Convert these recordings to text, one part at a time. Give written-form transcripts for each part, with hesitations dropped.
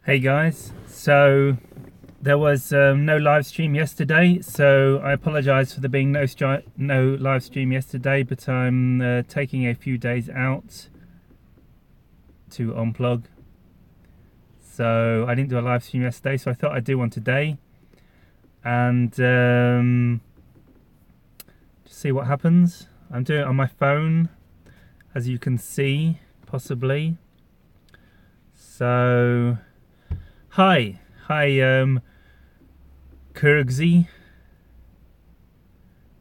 Hey guys, so there was no live stream yesterday, so I apologize for there being no live stream yesterday, but I'm taking a few days out to unplug. So I didn't do a live stream yesterday, so I thought I'd do one today and just see what happens. I'm doing it on my phone, as you can see, possibly. So hi Kurgzi,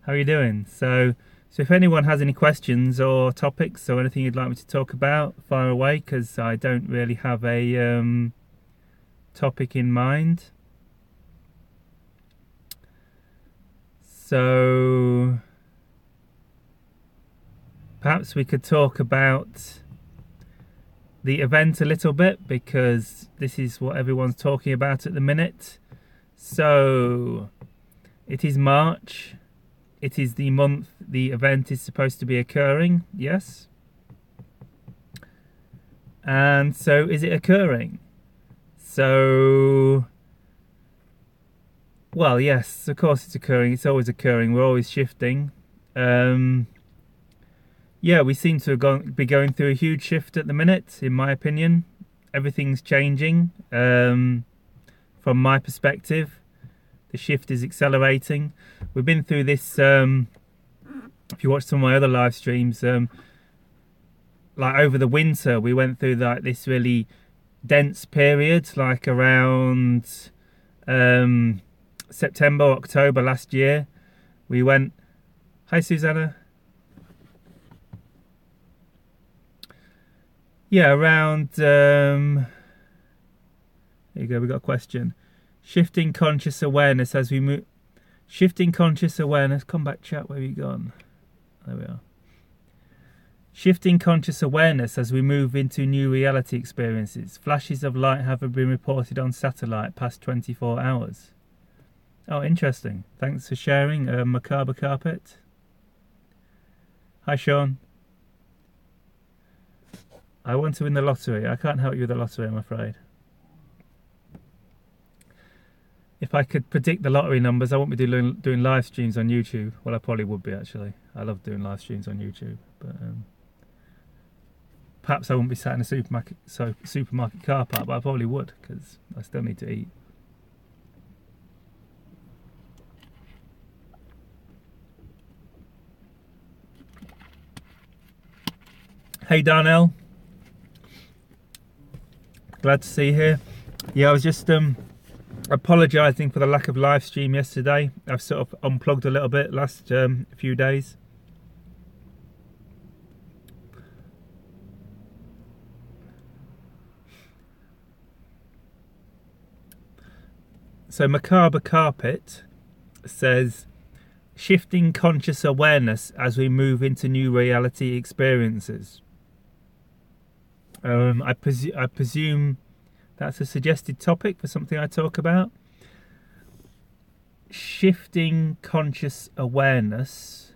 how are you doing? So if anyone has any questions or topics or anything you'd like me to talk about, fire away, because I don't really have a topic in mind. So perhaps we could talk about the event a little bit, because this is what everyone's talking about at the minute. So it is March, it is the month the event is supposed to be occurring, yes? And so is it occurring? So, well, yes, of course it's occurring. It's always occurring. We're always shifting. Yeah, we seem to be going through a huge shift at the minute, in my opinion. Everything's changing. From my perspective, the shift is accelerating. We've been through this, if you watch some of my other live streams, like over the winter, we went through like this really dense period, like around September, October last year. We went, hi Susanna. Yeah, around, there you go, we got a question. Shifting conscious awareness as we move, shifting conscious awareness, come back chat, where have you gone? There we are. Shifting conscious awareness as we move into new reality experiences. Flashes of light have been reported on satellite past 24 hours. Oh, interesting. Thanks for sharing, Macabre Carpet. Hi, Sean. I want to win the lottery. I can't help you with the lottery, I'm afraid. If I could predict the lottery numbers, I wouldn't be doing live streams on YouTube. Well, I probably would be, actually. I love doing live streams on YouTube. But perhaps I wouldn't be sat in a supermarket car park, but I probably would, because I still need to eat. Hey, Darnell. Glad to see you here. Yeah, I was just apologising for the lack of live stream yesterday. I've sort of unplugged a little bit last few days. So Macabre Carpet says, shifting conscious awareness as we move into new reality experiences. I presume that's a suggested topic for something I talk about. Shifting conscious awareness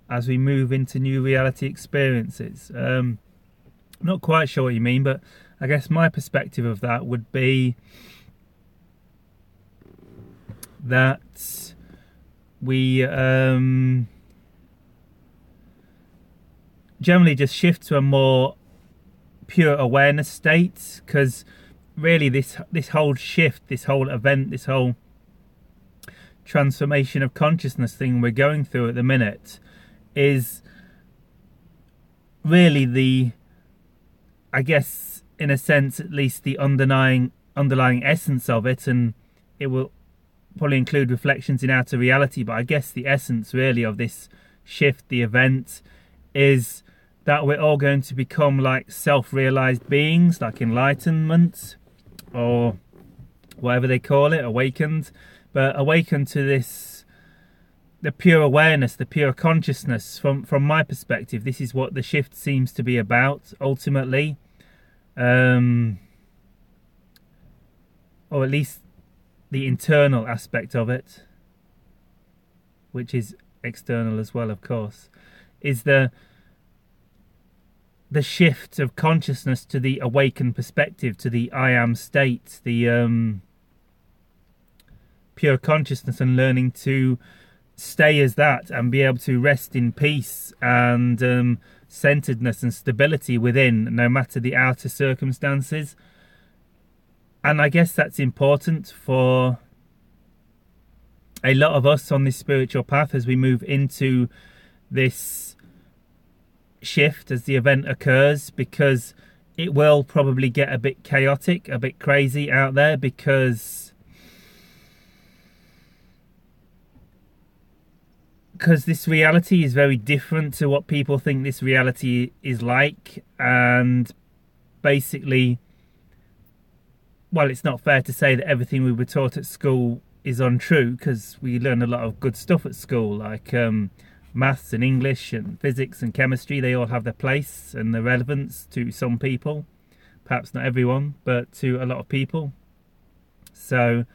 as we move into new reality experiences. Not quite sure what you mean, but I guess my perspective of that would be that we generally just shift to a more pure awareness state, because really this whole shift, this whole event, this whole transformation of consciousness thing we're going through at the minute is really the, I guess in a sense at least, the underlying essence of it, and it will probably include reflections in outer reality, but I guess the essence really of this shift, the event, is that we're all going to become like self-realized beings, like enlightenment, or whatever they call it, awakened. But awakened to this, the pure awareness, the pure consciousness. From my perspective, this is what the shift seems to be about, ultimately. Or at least the internal aspect of it, which is external as well, of course, is the shift of consciousness to the awakened perspective, to the I am state, the pure consciousness, and learning to stay as that and be able to rest in peace and centeredness and stability within, no matter the outer circumstances. And I guess that's important for a lot of us on this spiritual path as we move into this shift, as the event occurs, because it will probably get a bit chaotic, a bit crazy out there, because this reality is very different to what people think this reality is like. And basically, well, it's not fair to say that everything we were taught at school is untrue, because we learn a lot of good stuff at school, like maths and English and physics and chemistry. They all have their place and their relevance to some people, perhaps not everyone, but to a lot of people. So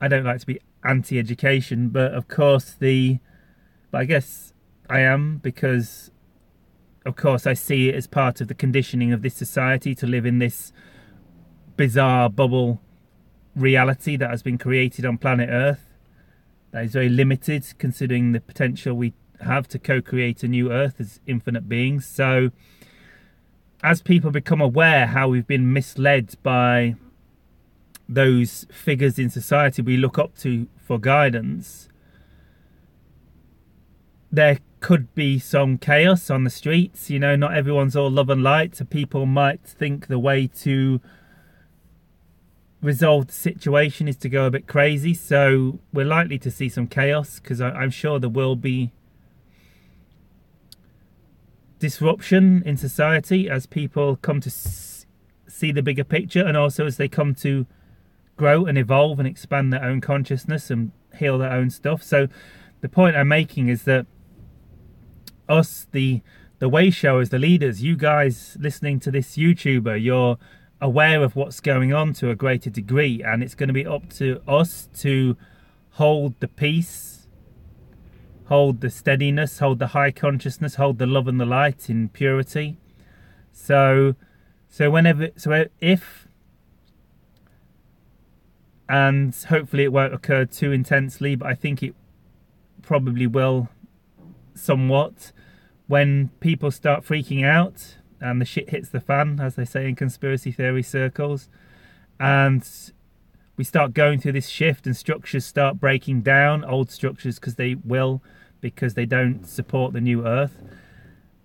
I don't like to be anti-education, but of course but I guess I am, because of course I see it as part of the conditioning of this society to live in this bizarre bubble reality that has been created on planet Earth, that is very limited considering the potential we have to co-create a new Earth as infinite beings. So as people become aware how we've been misled by those figures in society we look up to for guidance, there could be some chaos on the streets. You know, not everyone's all love and light, so people might think the way to resolve the situation is to go a bit crazy. So we're likely to see some chaos, because I'm sure there will be disruption in society as people come to see the bigger picture, and also as they come to grow and evolve and expand their own consciousness and heal their own stuff. So the point I'm making is that us, the way showers, the leaders, you guys listening to this YouTuber, you're aware of what's going on to a greater degree, and it's going to be up to us to hold the peace, hold the steadiness, hold the high consciousness, hold the love and the light in purity. So if, and hopefully it won't occur too intensely, but I think it probably will somewhat, when people start freaking out and the shit hits the fan, as they say in conspiracy theory circles, and we start going through this shift and structures start breaking down, old structures, because they don't support the new Earth.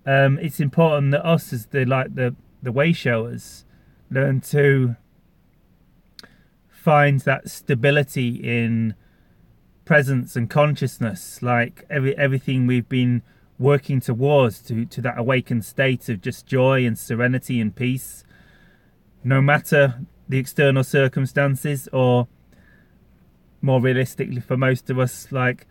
It's important that us, as the way showers, learn to find that stability in presence and consciousness, like everything we've been working towards, to that awakened state of just joy and serenity and peace, no matter the external circumstances, or more realistically for most of us, like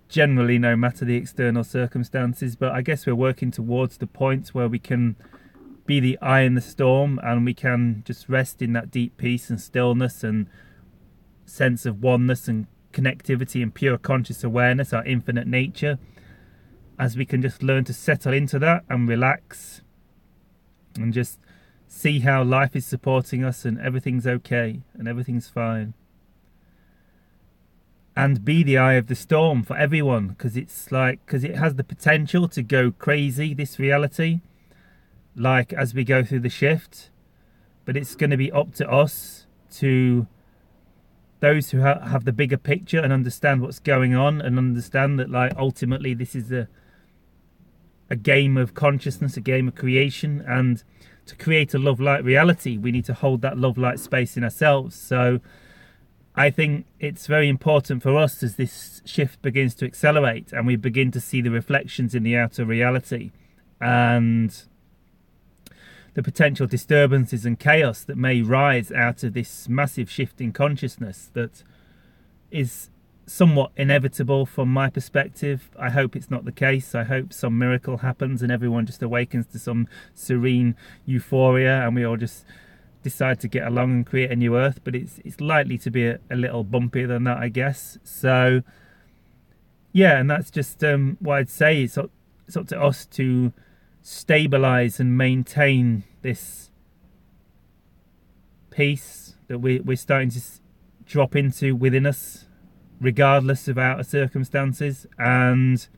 generally no matter the external circumstances. But I guess we're working towards the point where we can be the eye in the storm, and we can just rest in that deep peace and stillness and sense of oneness and connectivity and pure conscious awareness, our infinite nature, as we can just learn to settle into that and relax and just see how life is supporting us, and everything's okay and everything's fine, and be the eye of the storm for everyone, because it has the potential to go crazy, this reality, like as we go through the shift. But it's going to be up to us, to those who have the bigger picture and understand what's going on, and understand that, like, ultimately this is a game of consciousness, a game of creation, and to create a love light reality we need to hold that love light space in ourselves. So I think it's very important for us, as this shift begins to accelerate and we begin to see the reflections in the outer reality and the potential disturbances and chaos that may rise out of this massive shift in consciousness that is somewhat inevitable from my perspective. I hope it's not the case. I hope some miracle happens and everyone just awakens to some serene euphoria and we all just decide to get along and create a new Earth. But it's likely to be a little bumpier than that, I guess. So yeah, and that's just what I'd say. It's up to us to stabilize and maintain this peace that we're starting to drop into within us, regardless of outer circumstances, and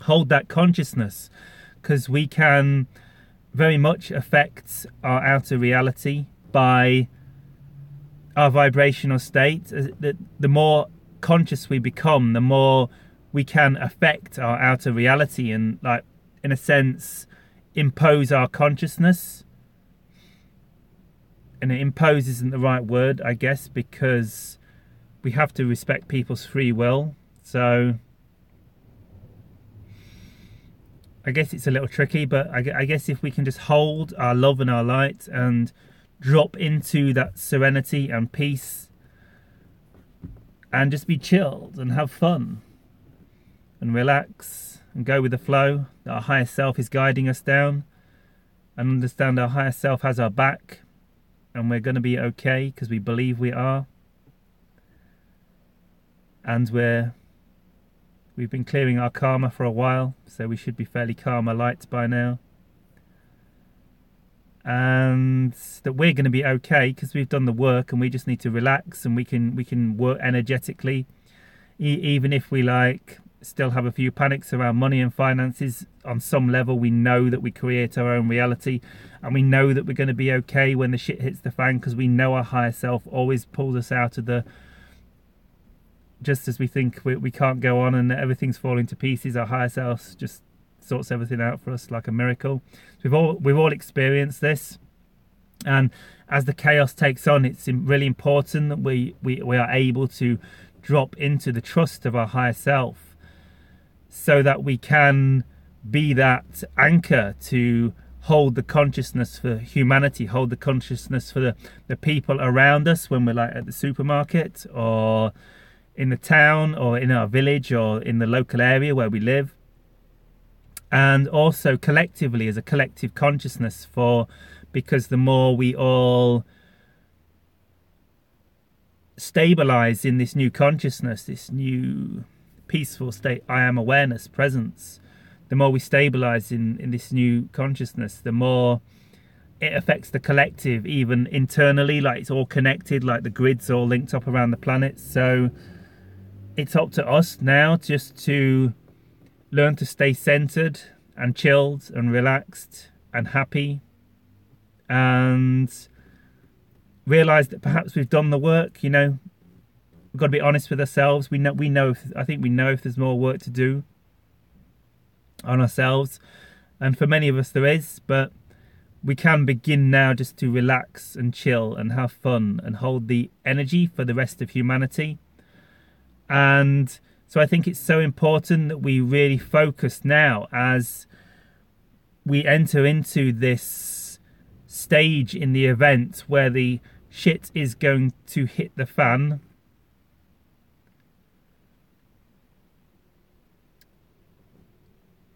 hold that consciousness, because we can very much affect our outer reality by our vibrational state. The more conscious we become, the more we can affect our outer reality and, like, in a sense, impose our consciousness. And impose isn't the right word, I guess, because we have to respect people's free will. So I guess it's a little tricky, but I guess if we can just hold our love and our light and drop into that serenity and peace and just be chilled and have fun and relax and go with the flow that our higher self is guiding us down, and understand our higher self has our back and we're going to be okay because we believe we are, and we've been clearing our karma for a while, so we should be fairly karma light by now, and that we're going to be okay because we've done the work, and we just need to relax, and we can work energetically, even if we still have a few panics around money and finances. On some level, we know that we create our own reality, and we know that we're going to be okay when the shit hits the fan, because we know our higher self always pulls us out of the, just as we think we can't go on and everything's falling to pieces, our higher self just sorts everything out for us like a miracle. So we've all experienced this, and as the chaos takes on, it's really important that we are able to drop into the trust of our higher self, so that we can be that anchor to hold the consciousness for humanity, hold the consciousness for the people around us when we're at the supermarket, or in the town, or in our village, or in the local area where we live, and also collectively as a collective consciousness, because the more we all stabilize in this new consciousness, this new peaceful state, I am awareness, presence, the more we stabilize in this new consciousness, the more it affects the collective, even internally, it's all connected, the grid's all linked up around the planet. So it's up to us now just to learn to stay centered and chilled and relaxed and happy, and realize that perhaps we've done the work. We've got to be honest with ourselves. I think we know if there's more work to do on ourselves, and for many of us there is, but we can begin now just to relax and chill and have fun and hold the energy for the rest of humanity. And so I think it's so important that we really focus now as we enter into this stage in the event where the shit is going to hit the fan,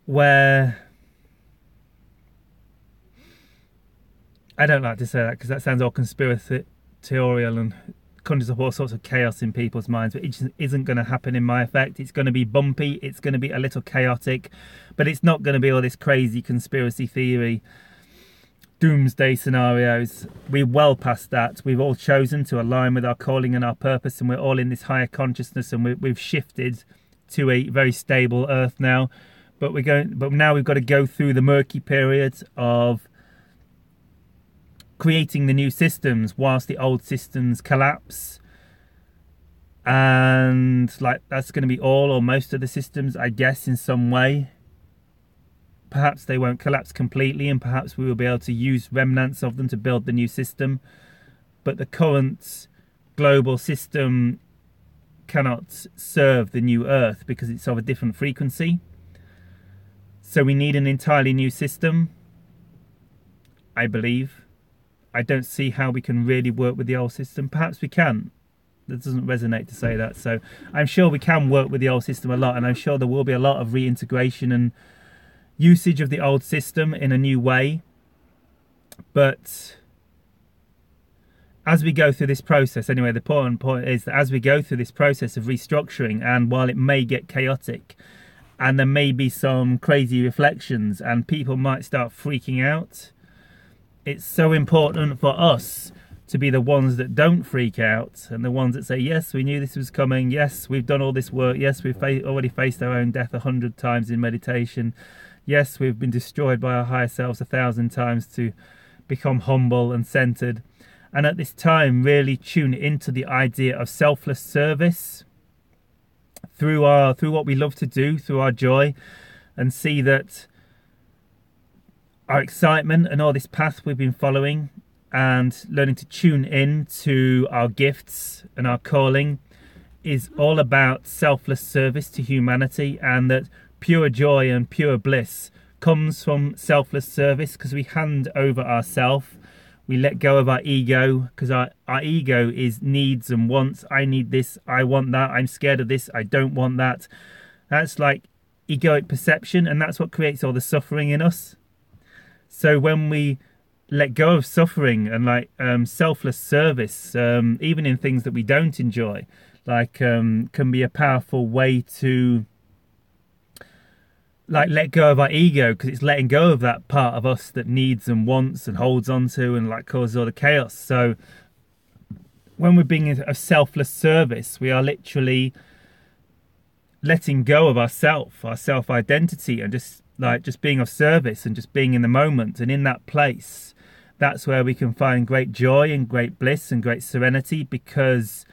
where, I don't like to say that because that sounds all conspiratorial and conjures up all sorts of chaos in people's minds, but it just isn't going to happen in my effect. It's going to be bumpy, it's going to be a little chaotic, but it's not going to be all this crazy conspiracy theory doomsday scenarios. We're well past that. We've all chosen to align with our calling and our purpose, and we're all in this higher consciousness, and we've shifted to a very stable earth now. But now we've got to go through the murky period of creating the new systems whilst the old systems collapse, and that's going to be all or most of the systems, I guess, in some way. Perhaps they won't collapse completely, and perhaps we will be able to use remnants of them to build the new system, but the current global system cannot serve the new earth because it's of a different frequency. So we need an entirely new system, I believe. I don't see how we can really work with the old system. Perhaps we can. That doesn't resonate to say that. So I'm sure we can work with the old system a lot, and I'm sure there will be a lot of reintegration and usage of the old system in a new way. But as we go through this process, anyway, the important point is that as we go through this process of restructuring, and while it may get chaotic, and there may be some crazy reflections and people might start freaking out. It's so important for us to be the ones that don't freak out and the ones that say, yes, we knew this was coming, yes, we've done all this work, yes, we've already faced our own death 100 times in meditation, yes, we've been destroyed by our higher selves 1,000 times to become humble and centered. And at this time, really tune into the idea of selfless service through what we love to do, through our joy, and see that our excitement and all this path we've been following and learning to tune in to our gifts and our calling is all about selfless service to humanity, and that pure joy and pure bliss comes from selfless service because we hand over ourself. We let go of our ego, because our ego is needs and wants. I need this, I want that, I'm scared of this, I don't want that. That's like egoic perception, and that's what creates all the suffering in us. So when we let go of suffering and like selfless service, even in things that we don't enjoy, like can be a powerful way to like let go of our ego, because it's letting go of that part of us that needs and wants and holds on to and like causes all the chaos. So when we're being a selfless service, we are literally letting go of our self-identity, and just being of service and just being in the moment. And in that place, that's where we can find great joy and great bliss and great serenity, because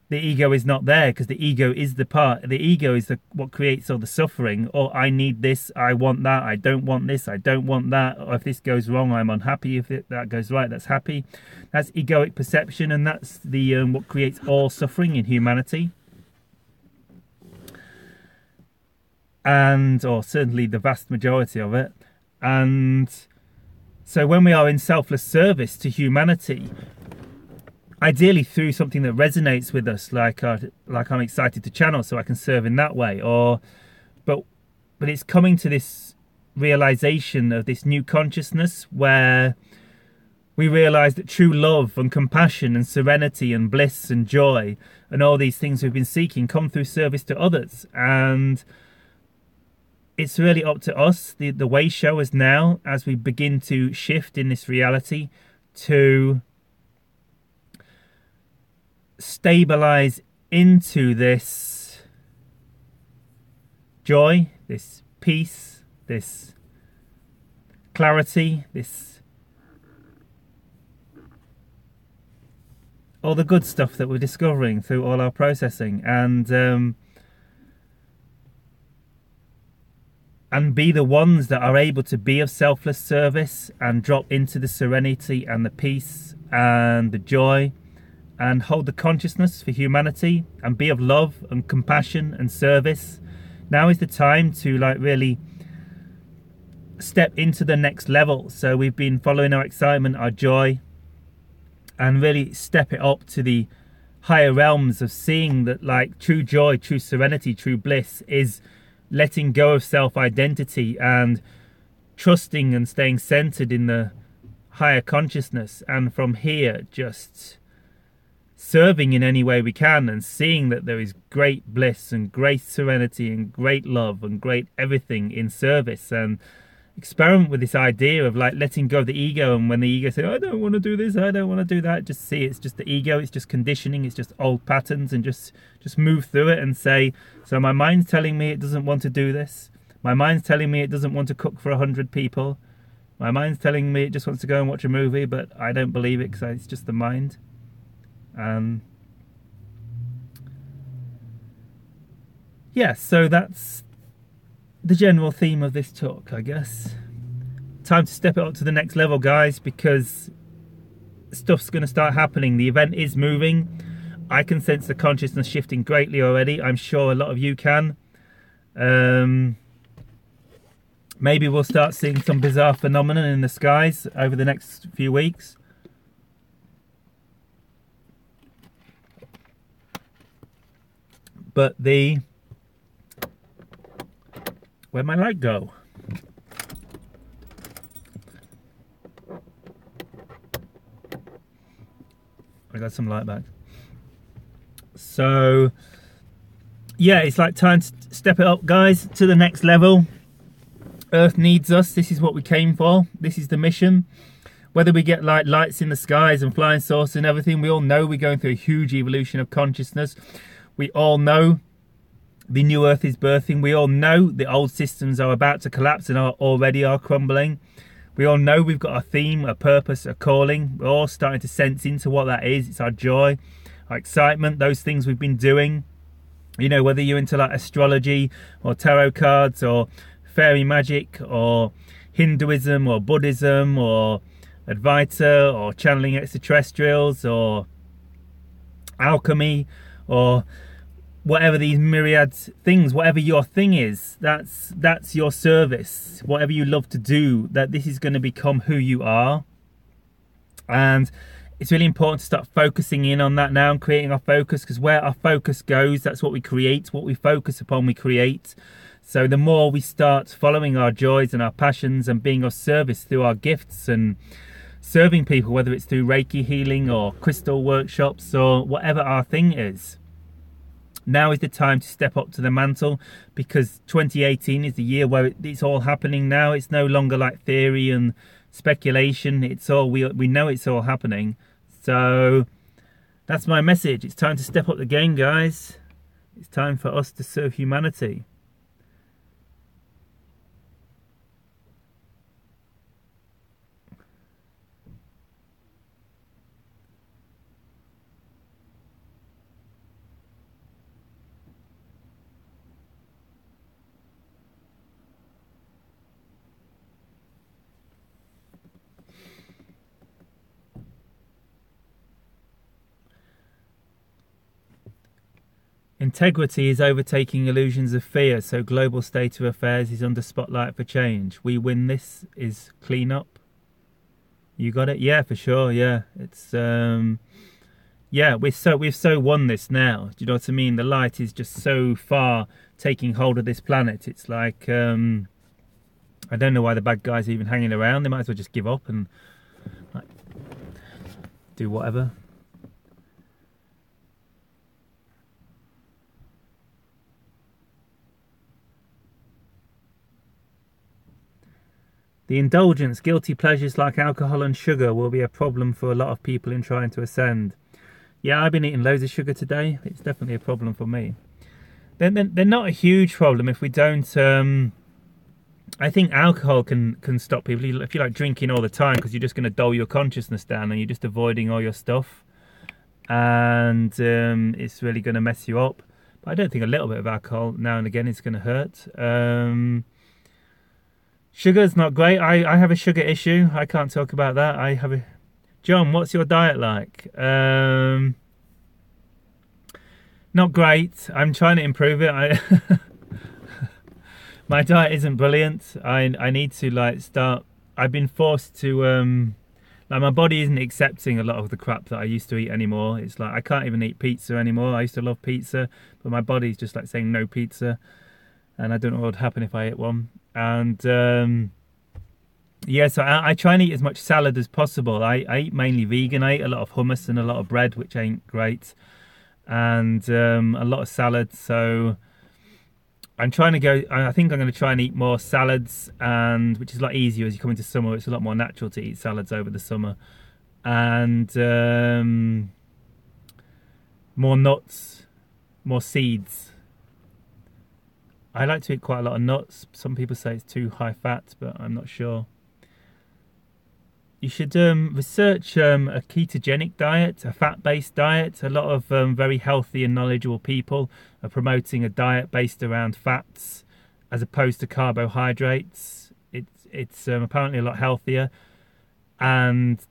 the ego is not there, because the ego is what creates all the suffering. Or I need this, I want that, I don't want this, I don't want that, or if this goes wrong, I'm unhappy. If that goes right, that's happy. That's egoic perception, and that's the what creates all suffering in humanity. Or certainly the vast majority of it. And so when we are in selfless service to humanity, ideally through something that resonates with us, like I'm excited to channel so I can serve in that way, but it's coming to this realization of this new consciousness where we realize that true love and compassion and serenity and bliss and joy and all these things we've been seeking come through service to others. And it's really up to us, the way showers now, as we begin to shift in this reality, to stabilize into this joy, this peace, this clarity, this all the good stuff that we're discovering through all our processing, and be the ones that are able to be of selfless service and drop into the serenity and the peace and the joy and hold the consciousness for humanity and be of love and compassion and service. Now is the time to like really step into the next level. So we've been following our excitement, our joy, and really step it up to the higher realms of seeing that like true joy, true serenity, true bliss is letting go of self-identity and trusting and staying centered in the higher consciousness, and from here just serving in any way we can and seeing that there is great bliss and great serenity and great love and great everything in service. And experiment with this idea of like letting go of the ego, and when the ego says I don't want to do this, I don't want to do that, just see it's just the ego, it's just conditioning, it's just old patterns, and just move through it and say, so my mind's telling me it doesn't want to do this, my mind's telling me it doesn't want to cook for 100 people, my mind's telling me it just wants to go and watch a movie, but I don't believe it because it's just the mind. Yeah, so that's the general theme of this talk, I guess. Time to step it up to the next level, guys, because stuff's going to start happening. The event is moving. I can sense the consciousness shifting greatly already. I'm sure a lot of you can. Maybe we'll start seeing some bizarre phenomenon in the skies over the next few weeks. But where'd my light go? I got some light back. So yeah, it's like time to step it up, guys, to the next level. Earth needs us. This is what we came for. This is the mission. Whether we get like lights in the skies and flying saucers and everything, we all know we're going through a huge evolution of consciousness. We all know the new Earth is birthing. We all know the old systems are about to collapse and already are crumbling. We all know we've got a theme, a purpose, a calling. We're all starting to sense into what that is. It's our joy, our excitement, those things we've been doing. You know, whether you're into like astrology or tarot cards or fairy magic or Hinduism or Buddhism or Advaita or channeling extraterrestrials or alchemy or whatever these myriad things, whatever your thing is, that's your service. Whatever you love to do, that this is going to become who you are. And it's really important to start focusing in on that now and creating our focus, because where our focus goes, that's what we create. What we focus upon, we create. So the more we start following our joys and our passions and being of service through our gifts and serving people, whether it's through Reiki healing or crystal workshops or whatever our thing is, now is the time to step up to the mantle, because 2018 is the year where it's all happening now. It's no longer like theory and speculation. It's all, we know it's all happening. So that's my message. It's time to step up the game, guys. It's time for us to serve humanity. Integrity is overtaking illusions of fear, so global state of affairs is under spotlight for change. We win this is clean up. You got it? Yeah, for sure. Yeah, it's yeah, we've so won this now. Do you know what I mean? The light is just so far taking hold of this planet. It's like I don't know why the bad guys are even hanging around. They might as well just give up and like, do whatever. The indulgence, guilty pleasures like alcohol and sugar will be a problem for a lot of people in trying to ascend. Yeah, I've been eating loads of sugar today. It's definitely a problem for me. They're not a huge problem if we don't... I think alcohol can stop people. If you like drinking all the time, because you're just going to dull your consciousness down and you're just avoiding all your stuff. And it's really going to mess you up. But I don't think a little bit of alcohol now and again is going to hurt. Sugar's not great. I have a sugar issue. I can't talk about that. I have a... John, what's your diet like? Not great. I'm trying to improve it. My diet isn't brilliant. I need to like start... I've been forced to... like my body isn't accepting a lot of the crap that I used to eat anymore. It's like I can't even eat pizza anymore. I used to love pizza, but my body's just like saying no pizza. And I don't know what would happen if I ate one. And yeah, so I try and eat as much salad as possible. I eat mainly vegan. I eat a lot of hummus and a lot of bread, which ain't great, and a lot of salad. So I'm trying to go... I think I'm going to try and eat more salads, and which is a lot easier as you come into summer. It's a lot more natural to eat salads over the summer, and more nuts, more seeds. I like to eat quite a lot of nuts. Some people say it's too high fat, but I'm not sure. You should research a ketogenic diet, a fat-based diet. A lot of very healthy and knowledgeable people are promoting a diet based around fats as opposed to carbohydrates. It's apparently a lot healthier, and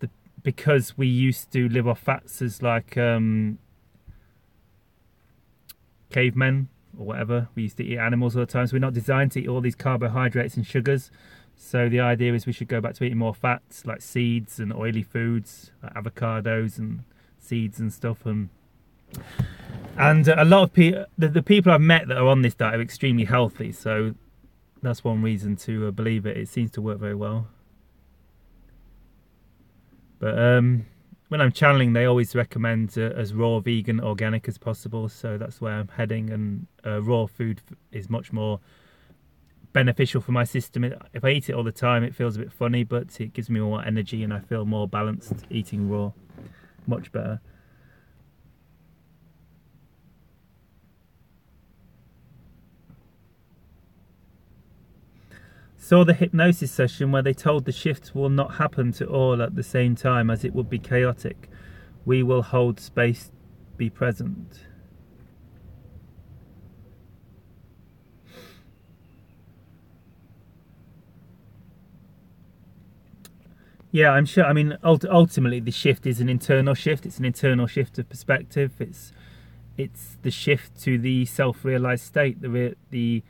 because we used to live off fats as like cavemen or whatever, we used to eat animals all the time, so we're not designed to eat all these carbohydrates and sugars. So the idea is we should go back to eating more fats, like seeds and oily foods, like avocados and seeds and stuff. And a lot of people, the people I've met that are on this diet are extremely healthy, so that's one reason to believe it. It seems to work very well. But when I'm channeling, they always recommend as raw, vegan, organic as possible. So that's where I'm heading. And raw food is much more beneficial for my system. If I eat it all the time, it feels a bit funny, but it gives me more energy and I feel more balanced eating raw. Much better. Saw the hypnosis session where they told the shifts will not happen to all at the same time as it would be chaotic. We will hold space, be present. Yeah, I'm sure. I mean, ultimately, the shift is an internal shift. It's an internal shift of perspective. It's the shift to the self-realized state. The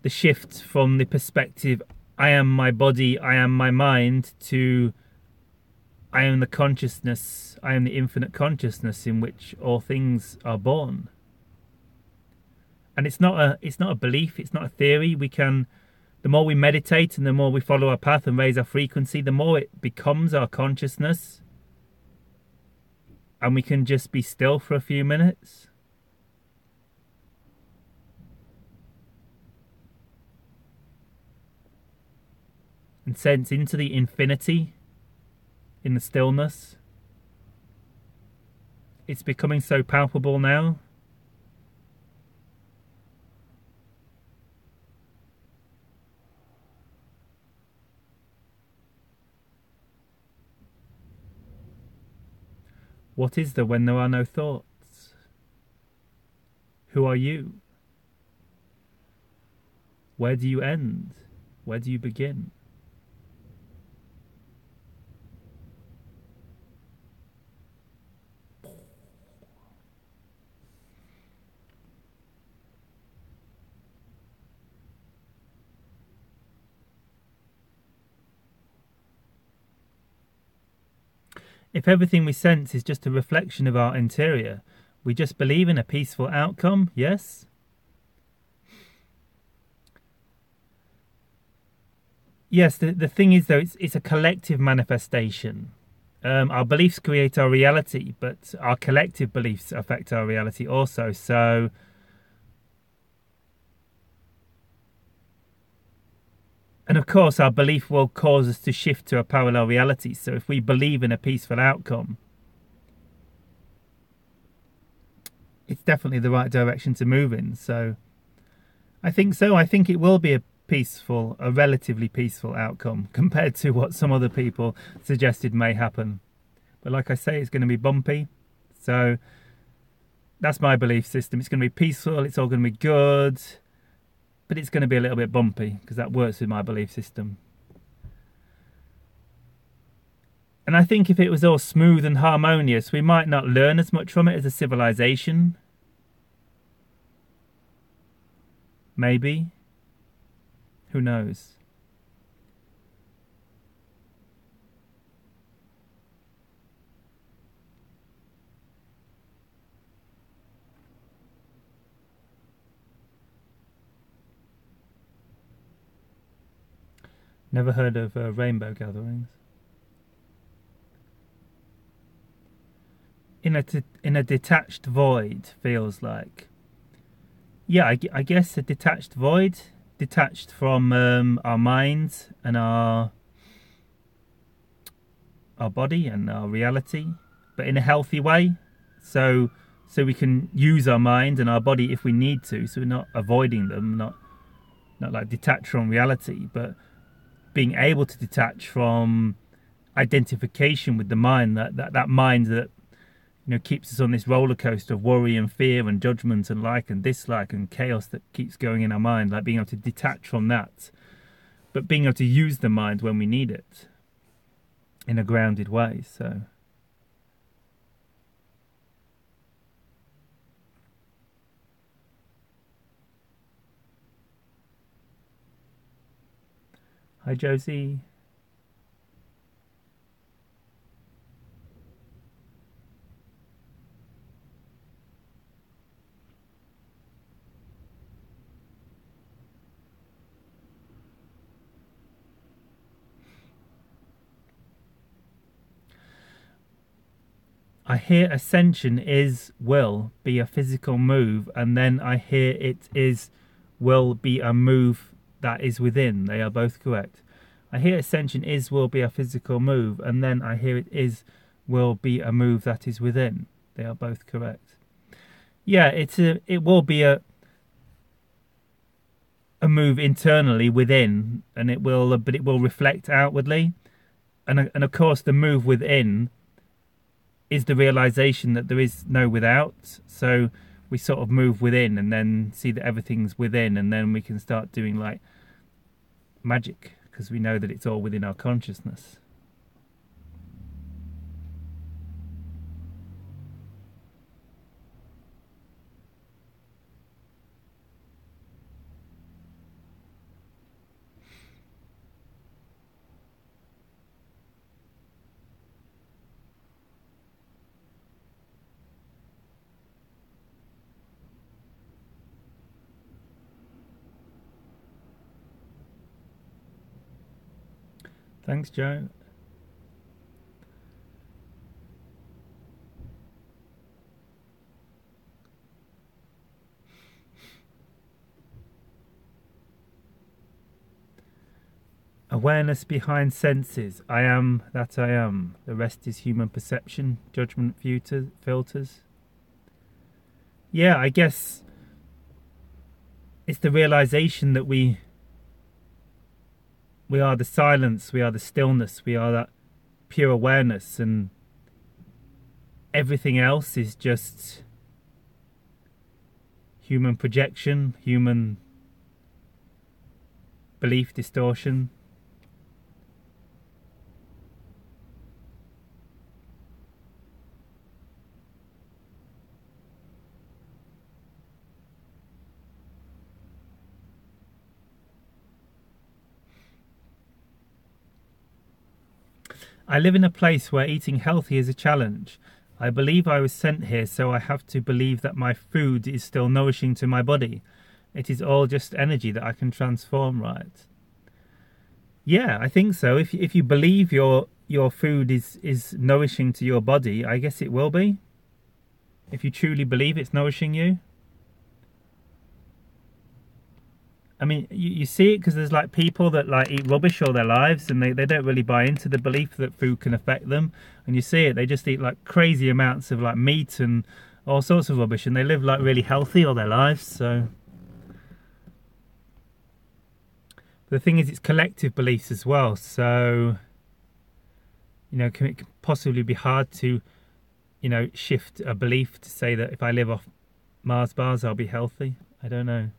shift from the perspective, I am my body, I am my mind, to I am the consciousness, I am the infinite consciousness in which all things are born. And it's not a belief, it's not a theory. The more we meditate and the more we follow our path and raise our frequency, the more it becomes our consciousness. And we can just be still for a few minutes. And sense into the infinity in the stillness. It's becoming so palpable now. What is there when there are no thoughts? Who are you? Where do you end? Where do you begin? If everything we sense is just a reflection of our interior, we just believe in a peaceful outcome, yes? Yes, the thing is, though, it's a collective manifestation. Our beliefs create our reality, but our collective beliefs affect our reality also. So, and of course, our belief will cause us to shift to a parallel reality. So if we believe in a peaceful outcome, it's definitely the right direction to move in. So I think so. I think it will be a relatively peaceful outcome compared to what some other people suggested may happen. But like I say, it's going to be bumpy. So that's my belief system. It's going to be peaceful. It's all going to be good. But it's going to be a little bit bumpy because that works with my belief system. And I think if it was all smooth and harmonious, we might not learn as much from it as a civilization. Maybe. Who knows? Never heard of rainbow gatherings. In a detached void feels like. Yeah, I guess a detached void, detached from our minds and our body and our reality, but in a healthy way. So we can use our mind and our body if we need to. So we're not avoiding them, not like detached from reality, but being able to detach from identification with the mind, that mind that keeps us on this roller coaster of worry and fear and judgment and like and dislike and chaos that keeps going in our mind. Like being able to detach from that, but being able to use the mind when we need it in a grounded way. So hi Josie. I hear ascension is will be a physical move, and then I hear it is will be a move that is within. They are both correct. I hear ascension is will be a physical move, and then I hear it is will be a move that is within. They are both correct. Yeah, it will be a move internally within, and but it will reflect outwardly, and of course the move within is the realization that there is no without. So we sort of move within and then see that everything's within, and then we can start doing like magic because we know that it's all within our consciousness. Thanks, Joe. Awareness behind senses. I am that I am. The rest is human perception, judgment filters. Yeah, I guess it's the realization that we are the silence, we are the stillness, we are that pure awareness, and everything else is just human projection, human belief distortion. I live in a place where eating healthy is a challenge. I believe I was sent here, so I have to believe that my food is still nourishing to my body. It is all just energy that I can transform, right? Yeah, I think so. If you believe your food is nourishing to your body, I guess it will be. If you truly believe it's nourishing you. I mean, you see it because there's like people that like eat rubbish all their lives, and they don't really buy into the belief that food can affect them. And you see it, they just eat like crazy amounts of like meat and all sorts of rubbish, and they live like really healthy all their lives. So the thing is, it's collective beliefs as well. So it can possibly be hard to shift a belief to say that if I live off Mars bars, I'll be healthy. I don't know.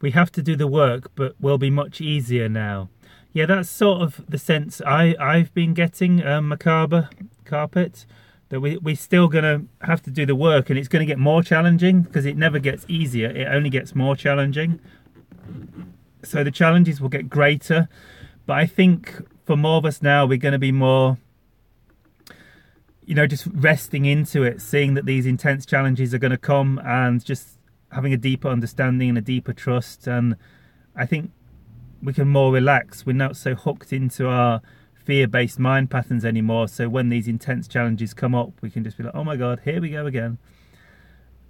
We have to do the work, but will be much easier now. Yeah, that's sort of the sense I've been getting, Macabre Carpet, that we're still going to have to do the work, and it's going to get more challenging because it never gets easier. It only gets more challenging. So the challenges will get greater. But I think for more of us now, we're going to be more, just resting into it, seeing that these intense challenges are going to come, and just having a deeper understanding and a deeper trust. And I think we can more relax. We're not so hooked into our fear-based mind patterns anymore. So when these intense challenges come up, we can just be like, oh my God, here we go again.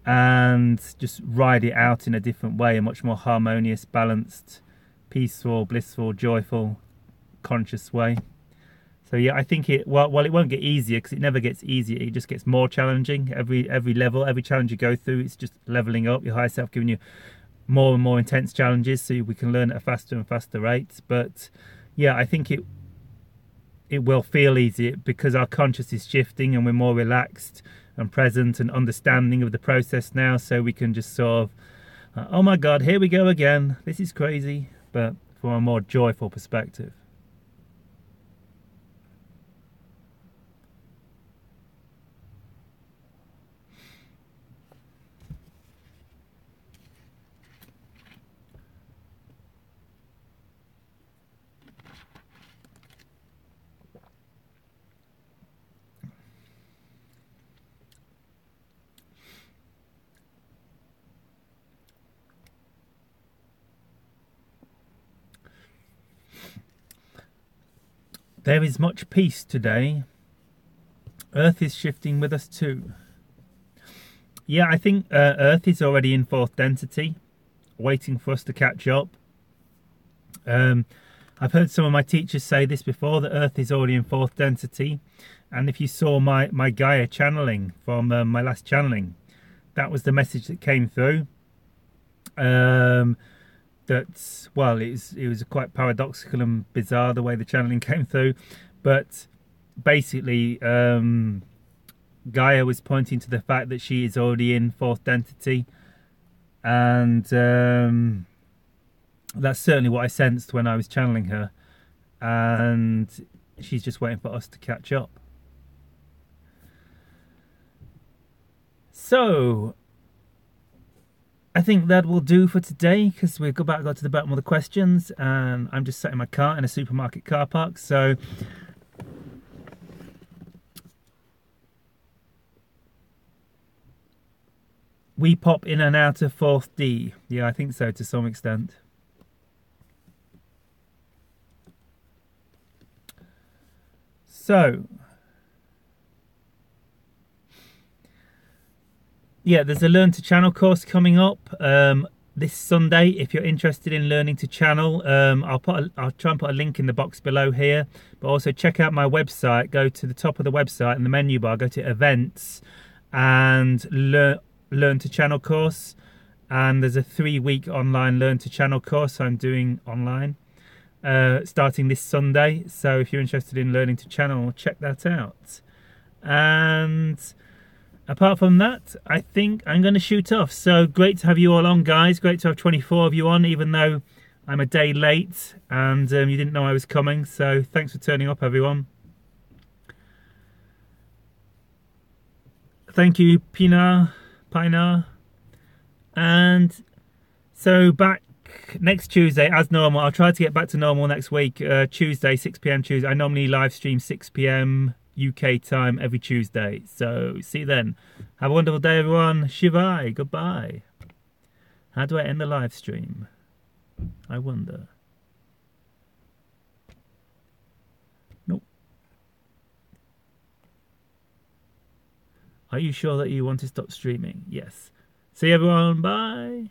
And just ride it out in a different way, a much more harmonious, balanced, peaceful, blissful, joyful, conscious way. So yeah, I think it won't get easier, because it never gets easier. It just gets more challenging. Every level, every challenge you go through, it's just leveling up. Your higher self giving you more and more intense challenges, so we can learn at a faster and faster rate. But yeah, I think it will feel easier because our conscious is shifting, and we're more relaxed and present and understanding of the process now. So we can just sort of, oh my God, here we go again. This is crazy, but from a more joyful perspective. There is much peace today. Earth is shifting with us too. Yeah, I think Earth is already in fourth density, waiting for us to catch up. I've heard some of my teachers say this before, that Earth is already in fourth density. And if you saw my Gaia channeling from my last channeling, that was the message that came through. That, well, it was quite paradoxical and bizarre the way the channeling came through, but basically Gaia was pointing to the fact that she is already in fourth density, and that's certainly what I sensed when I was channeling her, and she's just waiting for us to catch up. So I think that will do for today, because we've got to the bottom of the questions, and I'm just sat in my car in a supermarket car park. So we pop in and out of 4th D. Yeah, I think so to some extent. So yeah, there's a Learn to Channel course coming up this Sunday. If you're interested in learning to channel, I'll try and put a link in the box below here. But also check out my website. Go to the top of the website in the menu bar, go to events, and Learn to Channel course. And there's a 3-week online Learn to Channel course I'm doing online, starting this Sunday. So if you're interested in learning to channel, check that out. And apart from that, I think I'm going to shoot off. So great to have you all on, guys. Great to have 24 of you on, even though I'm a day late and you didn't know I was coming. So thanks for turning up, everyone. Thank you, Pinar. And so back next Tuesday as normal. I'll try to get back to normal next week. Tuesday, 6 p.m. Tuesday. I normally live stream 6 p.m. UK time every Tuesday. So see you then. Have a wonderful day, everyone. Shivai. Goodbye. How do I end the live stream? I wonder. Nope. Are you sure that you want to stop streaming? Yes. See you, everyone. Bye.